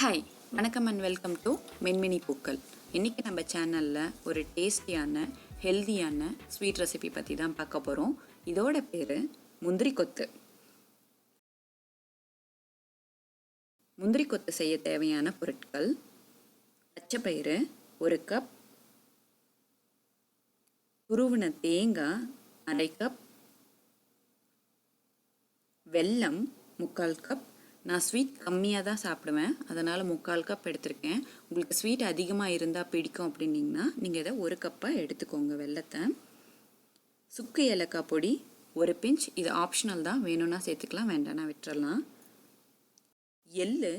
Hi, வணக்கம் and welcome to மின்மினி பூக்கள். இன்றைக்கி நம்ம சேனலில் ஒரு டேஸ்டியான ஹெல்தியான ஸ்வீட் ரெசிபி பற்றி தான் பார்க்க போகிறோம். இதோட பேர் முந்திரி கொத்து. முந்திரி கொத்து செய்ய தேவையான பொருட்கள்: பச்சைப்பயிறு 1 கப், துருவின தேங்காய் 1/2 கப், வெல்லம் 3/4 கப். நான் ஸ்வீட் கம்மியாக தான் சாப்பிடுவேன், அதனால் 3/4 கப் எடுத்திருக்கேன். உங்களுக்கு ஸ்வீட் அதிகமாக இருந்தால் பிடிக்கும் அப்படின்னிங்கன்னா நீங்கள் இதை 1 கப்பாக எடுத்துக்கோங்க வெல்லத்தை. சுக்கு ஏலக்காய் பொடி 1 பிஞ்ச், இது ஆப்ஷனல் தான், வேணும்னா சேர்த்துக்கலாம், வேண்டாம்னா விட்டுறலாம். எள்ளு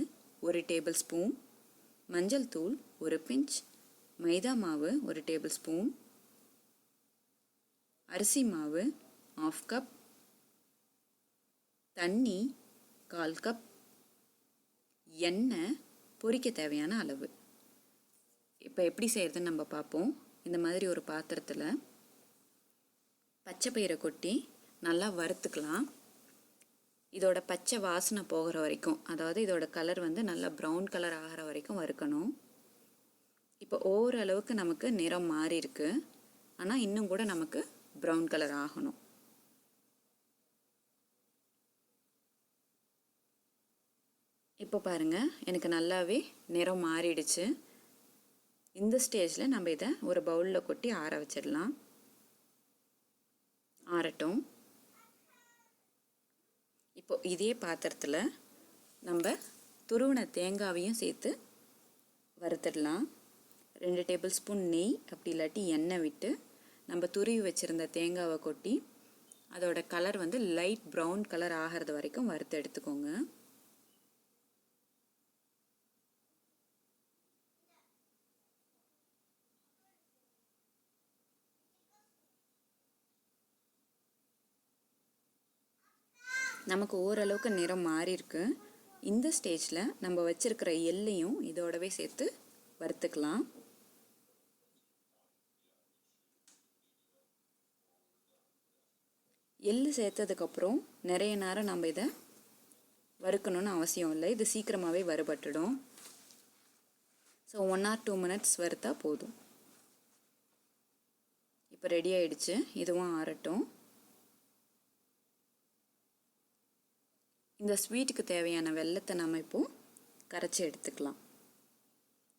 1 டேபிள் ஸ்பூன், மஞ்சள் தூள் 1 பிஞ்ச், மைதா மாவு 1 டேபிள் ஸ்பூன், அரிசி மாவு 1/2 கப், தண்ணி 1/4 கப், எண்ணெய் பொரிக்க தேவையான அளவு. இப்போ எப்படி செய்கிறதுன்னு நம்ம பார்ப்போம். இந்த மாதிரி ஒரு பாத்திரத்தில் பச்சை பயிரை கொட்டி நல்லா வறுத்துக்கலாம். இதோட பச்சை வாசனை போகிற வரைக்கும், அதாவது இதோட கலர் நல்லா ப்ரௌன் கலர் ஆகிற வரைக்கும் வறுக்கணும். இப்போ ஓரளவுக்கு நமக்கு நிறம் மாறி இருக்கு, ஆனால் இன்னும் கூட நமக்கு ப்ரௌன் கலர் ஆகணும். இப்போ பாருங்கள், எனக்கு நல்லாவே நிறம் மாறிடுச்சு. இந்த ஸ்டேஜில் நம்ம இதை ஒரு பவுலில் கொட்டி ஆற வச்சிடலாம். ஆறட்டும். இப்போ இதே பாத்திரத்தில் நம்ம துருவின தேங்காவையும் சேர்த்து வறுத்துடலாம். 2 டேபிள் ஸ்பூன் நெய் அப்படி இல்லாட்டி எண்ணெய் விட்டு நம்ம துருவி வச்சுருந்த தேங்காவை கொட்டி அதோட கலர் லைட் ப்ரௌன் கலர் ஆகிறது வரைக்கும் வறுத்து எடுத்துக்கோங்க. நமக்கு ஓரளவுக்கு நிறம் மாறி இருக்கு. இந்த ஸ்டேஜில் நம்ம வச்சிருக்கிற எள்ளையும் இதோடவே சேர்த்து வறுத்துக்கலாம். எள்ளு சேர்த்ததுக்கப்புறம் நிறைய நேரம் நம்ம இதை வறுக்கணும்னு அவசியம் இல்லை, இது சீக்கிரமாகவே வறுபட்டுடும். ஸோ 1 or 2 minutes வறுத்தா போதும். இப்போ ரெடி ஆயிடுச்சு, இதுவும் ஆறட்டும். இந்த ஸ்வீட்டுக்கு தேவையான வெல்லத்தை நம்ம இப்போது கரைச்சி எடுத்துக்கலாம்.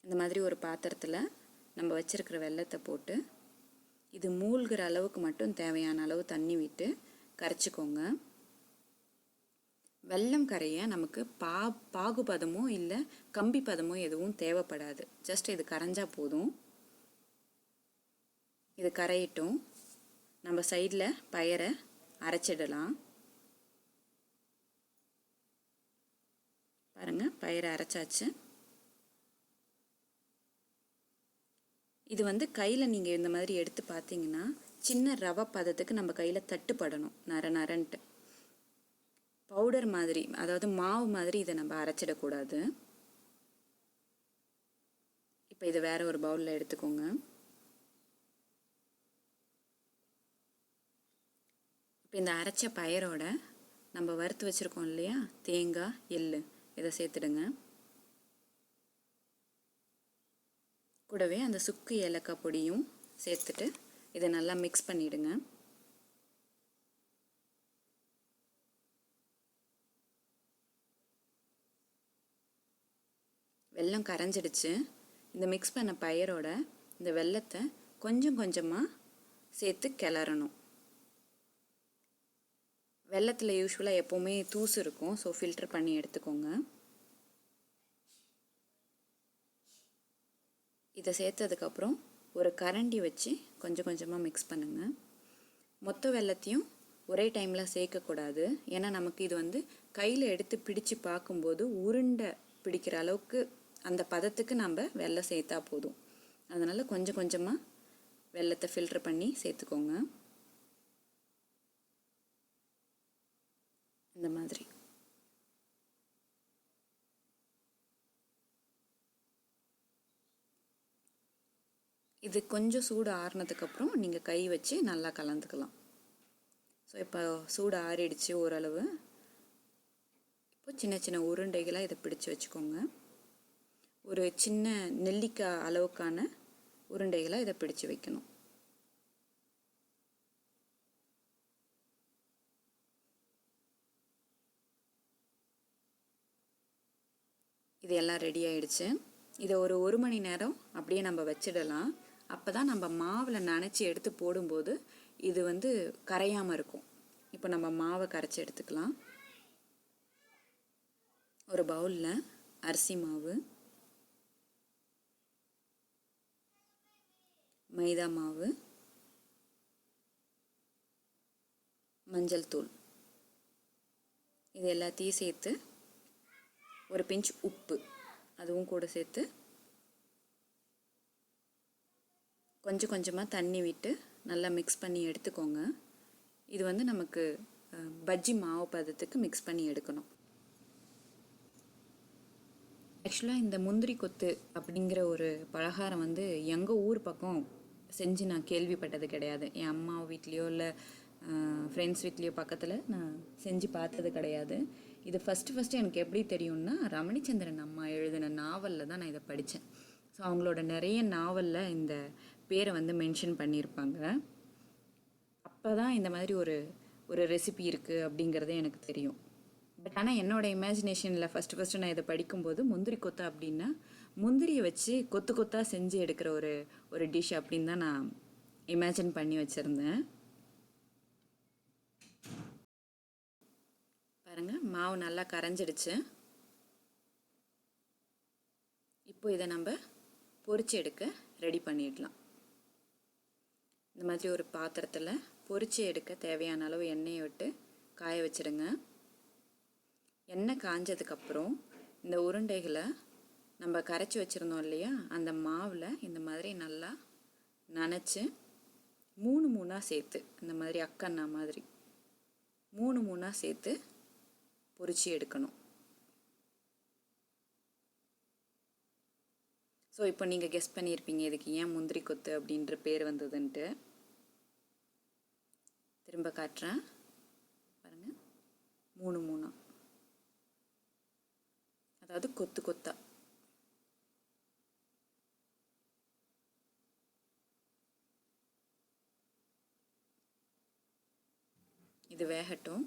இந்த மாதிரி ஒரு பாத்திரத்தில் நம்ம வச்சுருக்கிற வெல்லத்தை போட்டு இது மூழ்கிற அளவுக்கு மட்டும் தேவையான அளவு தண்ணி விட்டு கரைச்சிக்கோங்க. வெல்லம் கரைய நமக்கு பாகுபதமோ இல்லை கம்பி பதமோ எதுவும் தேவைப்படாது, ஜஸ்ட் இது கரைஞ்சா போதும். இது கரையட்டும். நம்ம சைடில் பயரை அரைச்சிடலாம். பாருங்கள், பயிரை அரைச்சாச்சு. இது கையில் நீங்கள் இந்த மாதிரி எடுத்து பார்த்தீங்கன்னா சின்ன ரவை பதத்துக்கு நம்ம கையில் தட்டுப்படணும், நரன்ட்டு. பவுடர் மாதிரி, அதாவது மாவு மாதிரி இதை நம்ம அரைச்சிடக்கூடாது. இப்போ இதை வேறு ஒரு பவுலில் எடுத்துக்கோங்க. இப்போ இந்த அரைச்ச பயிரோட நம்ம வறுத்து வச்சுருக்கோம் இல்லையா தேங்காய் எள்ளு, இதை சேர்த்துடுங்க. கூடவே அந்த சுக்கு ஏலக்காய் பொடியும் சேர்த்துட்டு இதை நல்லா மிக்ஸ் பண்ணிவிடுங்க. வெல்லம் கரைஞ்சிடுச்சு. இந்த மிக்ஸ் பண்ண பயிரோட இந்த வெல்லத்தை கொஞ்சம் கொஞ்சமாக சேர்த்து கிளறணும். வெல்லத்தில் யூஸ்வலாக எப்போவுமே தூசு இருக்கும், ஸோ ஃபில்டர் பண்ணி எடுத்துக்கோங்க. இதை சேர்த்ததுக்கப்புறம் ஒரு கரண்டி வச்சு கொஞ்சம் கொஞ்சமாக மிக்ஸ் பண்ணுங்கள். மொத்த வெல்லத்தையும் ஒரே டைமில் சேர்க்கக்கூடாது, ஏன்னா நமக்கு இது கையில் எடுத்து பிடிச்சு பார்க்கும்போது உருண்டை பிடிக்கிற அளவுக்கு அந்த பதத்துக்கு நம்ம வெல்லம் சேர்த்தா போதும். அதனால் கொஞ்சம் கொஞ்சமாக வெல்லத்தை ஃபில்டர் பண்ணி சேர்த்துக்கோங்க. இந்த மாதிரி இது கொஞ்சம் சூடு ஆறுனதுக்கப்புறம் நீங்கள் கை வச்சு நல்லா கலந்துக்கலாம். ஸோ இப்போ சூடு ஆறிடுச்சு ஓரளவு. இப்போ சின்ன சின்ன உருண்டைகளாக இதை பிடிச்சி வச்சுக்கோங்க. ஒரு சின்ன நெல்லிக்காய் அளவுக்கான உருண்டைகளை இதை பிடிச்சு வைக்கணும். இது எல்லாம் ரெடி ஆயிடுச்சு. இதை ஒரு 1 மணி நேரம் அப்படியே நம்ம வச்சிடலாம். அப்போ தான் நம்ம மாவில் நனைச்சி எடுத்து போடும்போது இது கரையாமல் இருக்கும். இப்போ நம்ம மாவை கரைச்சி எடுத்துக்கலாம். ஒரு பவுலில் அரிசி மாவு, மைதா மாவு, மஞ்சள் தூள் இது எல்லாத்தையும் சேர்த்து ஒரு பிஞ்ச் உப்பு அதுவும் கூட சேர்த்து கொஞ்சம் கொஞ்சமாக தண்ணி விட்டு நல்லா மிக்ஸ் பண்ணி எடுத்துக்கோங்க. இது நமக்கு பஜ்ஜி மாவு பதத்துக்கு மிக்ஸ் பண்ணி எடுக்கணும். ஆக்சுவலாக இந்த முந்திரி கொத்து அப்படிங்கிற ஒரு பலகாரம் எங்கள் ஊர் பக்கம் செஞ்சு நான் கேள்விப்பட்டது கிடையாது. என் அம்மா வீட்லேயோ இல்லை ஃப்ரெண்ட்ஸ் வீட்லேயோ பக்கத்தில் நான் செஞ்சு பார்த்தது கிடையாது. இது ஃபஸ்ட்டு எனக்கு எப்படி தெரியும்னா, ரமணிச்சந்திரன் அம்மா எழுதின நாவலில் தான் நான் இதை படித்தேன். ஸோ அவங்களோட நிறைய நாவலில் இந்த பேரை மென்ஷன் பண்ணியிருப்பாங்க. அப்போ தான் இந்த மாதிரி ஒரு ரெசிபி இருக்குது அப்படிங்கிறதே எனக்கு தெரியும். பட் ஆனால் என்னோடய இமேஜினேஷனில் ஃபஸ்ட்டு நான் இதை படிக்கும்போது முந்திரி கொத்தா அப்படின்னா முந்திரியை வச்சு கொத்து கொத்தாக செஞ்சு எடுக்கிற ஒரு டிஷ் அப்படின்னு தான் நான் இமேஜின் பண்ணி வச்சுருந்தேன். பாருங்கள், மாவு நல்லா கரைஞ்சிடுச்சு. இப்போ இதை நம்ம பொரிச்சு எடுக்க ரெடி பண்ணிடலாம். இந்த மாதிரி ஒரு பாத்திரத்தில் பொரிச்சு எடுக்க தேவையான அளவு எண்ணெயை விட்டு காய வச்சுடுங்க. எண்ணெய் காஞ்சதுக்கப்புறம் இந்த உருண்டைகளை நம்ம கரைச்சி வச்சுருந்தோம் இல்லையா, அந்த மாவில் இந்த மாதிரி நல்லா நனைச்சி 3 சேர்த்து இந்த மாதிரி அக்கண்ணா மாதிரி 3 சேர்த்து பொரிச்சு எடுக்கணும். ஸோ இப்போ நீங்கள் கெஸ் பண்ணியிருப்பீங்க இதுக்கு ஏன் முந்திரி கொத்து அப்படின்ற பேர் வந்ததுன்ட்டு. திரும்ப காட்டுறேன் பாருங்கள், 3 அதாவது கொத்து கொத்தா. இது வேகட்டும்.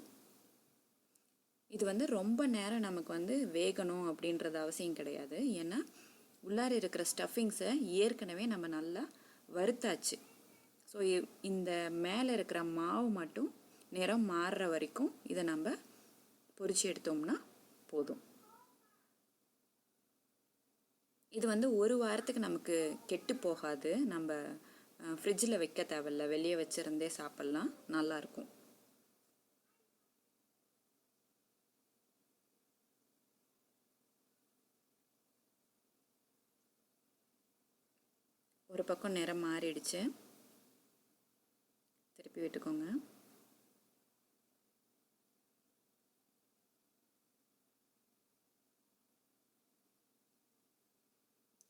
இது ரொம்ப நேரம் நமக்கு வேகணும் அப்படின்றது அவசியம் கிடையாது. ஏன்னா உள்ளார இருக்கிற ஸ்டஃபிங்ஸை ஏற்கனவே நம்ம நல்லா வறுத்தாச்சு. ஸோ இந்த மேலே இருக்கிற மாவு மட்டும் நிறம் மாறுற வரைக்கும் இதை நம்ம பொரிச்சு எடுத்தோம்னா போதும். இது 1 வாரத்துக்கு நமக்கு கெட்டு போகாது. நம்ம ஃப்ரிட்ஜில் வைக்க தேவையில்ல, வெளியே வச்சுருந்தே சாப்பிட்லாம், நல்லாயிருக்கும். ஒரு பக்கம் நிறம் மாறிடுச்சு, திருப்பி விட்டுக்கோங்க.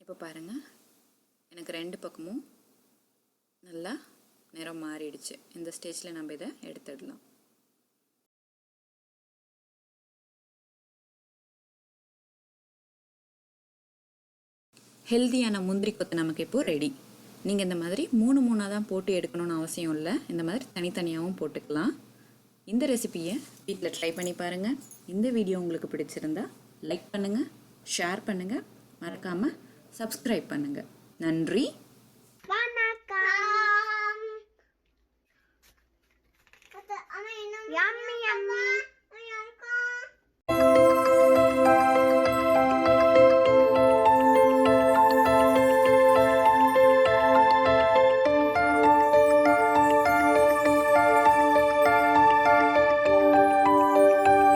இப்போ பாருங்கள், எனக்கு 2 பக்கமும் நல்லா நிறம் மாறிடுச்சு. இந்த ஸ்டேஜில் நம்ம இதை எடுத்துடலாம். ஹெல்தியான முந்திரி கொத்து நமக்கு இப்போது ரெடி. நீங்கள் இந்த மாதிரி 3 தான் போட்டு எடுக்கணும்னு அவசியம் இல்லை. இந்த மாதிரி தனித்தனியாகவும் போட்டுக்கலாம். இந்த ரெசிபியை வீட்டில் ட்ரை பண்ணி பாருங்கள். இந்த வீடியோ உங்களுக்கு பிடிச்சிருந்தா லைக் பண்ணுங்கள், ஷேர் பண்ணுங்கள், மறக்காமல் சப்ஸ்கிரைப் பண்ணுங்கள். நன்றி.